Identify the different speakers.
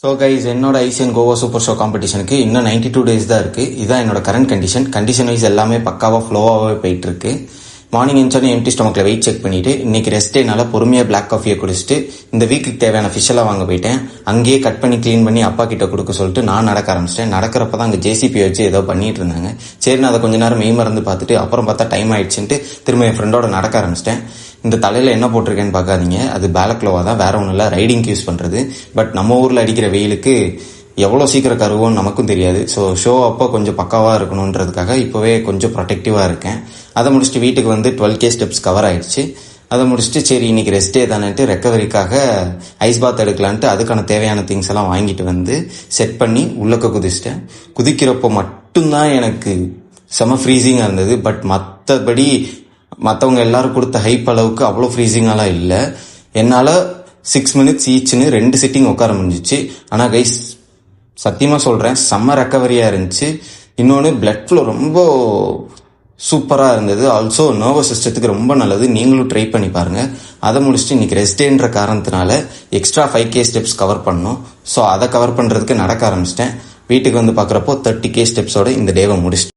Speaker 1: So guys, என்னோட ஐசியன் Goa super show காம்படிஷனுக்கு இன்னும் 92 days தான் இருக்குது. இதுதான் என்னோட கரண்ட் கண்டிஷன் வைஸ் எல்லாமே பக்காவாக ஃப்ளோவாகவே போயிட்டு இருக்கு. மார்னிங் எழுந்தோடனே எம்டி ஸ்டொமக்கில் வெயிட் செக் பண்ணிட்டு இன்னைக்கு ரெஸ்ட் டேனால பொறுமையாக பிளாக் காஃபியை குடிச்சிட்டு இந்த வீக்குக்கு தேவையான ஃபிஷ் எல்லாம் வாங்க போயிட்டேன். அங்கேயே கட் பண்ணி க்ளீன் பண்ணி அப்பா கிட்ட கொடுக்க சொல்லிட்டு நான் நடக்க ஆரம்பிச்சிட்டேன். நடக்கிறப்ப தான் அங்கே ஜேசிபி வச்சு ஏதோ பண்ணிட்டு இருந்தாங்க. சரி, நான் அதை கொஞ்ச நேரம் மெய் மறந்து பார்த்துட்டு அப்புறம் பார்த்தா டைம் ஆயிடுச்சுன்ட்டு திரும்ப என் ஃப்ரெண்டோட நடக்க ஆரம்பிச்சிட்டேன். இந்த தலையில் என்ன போட்டிருக்கேன்னு பார்க்காதீங்க, அது பேலக்லோவா தான், வேற ஒன்றும் இல்லை, ரைடிங்க்கு யூஸ் பண்ணுறது. பட் நம்ம ஊரில் அடிக்கிற வெயிலுக்கு எவ்வளோ சீக்கிரம் கருவோன்னு நமக்கும் தெரியாது. ஷோ அப்போ கொஞ்சம் பக்காவாக இருக்கணுன்றதுக்காக இப்போவே கொஞ்சம் ப்ரொடெக்டிவாக இருக்கேன். அதை முடிச்சுட்டு வீட்டுக்கு வந்து 12K ஸ்டெப்ஸ் கவர் ஆயிடுச்சு. அதை முடிச்சுட்டு சரி இன்னைக்கு ரெஸ்ட் டே தானேன்ட்டு ரெக்கவரிக்காக ஐஸ் பாத் எடுக்கலான்ட்டு அதுக்கான தேவையான திங்ஸ் எல்லாம் வாங்கிட்டு வந்து செட் பண்ணி உள்ளக்க குதிச்சிட்டேன். குதிக்கிறப்போ மட்டும்தான் எனக்கு செம ஃப்ரீசிங்காக இருந்தது. பட் மற்றபடி மற்றவங்க எல்லாரும் கொடுத்த ஹைப் அளவுக்கு அவ்வளோ ஃப்ரீசிங்காலாம் இல்லை. என்னால் 6 minutes ஈச்சுன்னு 2 சிட்டிங் உட்கார முடிஞ்சிச்சு. ஆனால் கைஸ் சத்தியமாக சொல்கிறேன், செம்ம ரெக்கவரியாக இருந்துச்சு. இன்னொன்று பிளட் ஃப்ளோ ரொம்ப சூப்பராக இருந்தது. ஆல்சோ நர்வஸ் சிஸ்டத்துக்கு ரொம்ப நல்லது. நீங்களும் ட்ரை பண்ணி பாருங்கள். அதை முடிச்சுட்டு இன்னைக்கு ரெஸ்ட் டேன்ற காரணத்தினால எக்ஸ்ட்ரா 5K ஸ்டெப்ஸ் கவர் பண்ணோம். ஸோ அதை கவர் பண்ணுறதுக்கு நடக்க ஆரம்பிச்சிட்டேன். வீட்டுக்கு வந்து பார்க்குறப்போ 30K ஸ்டெப்ஸோட இந்த டேவை முடிச்சிட்டேன்.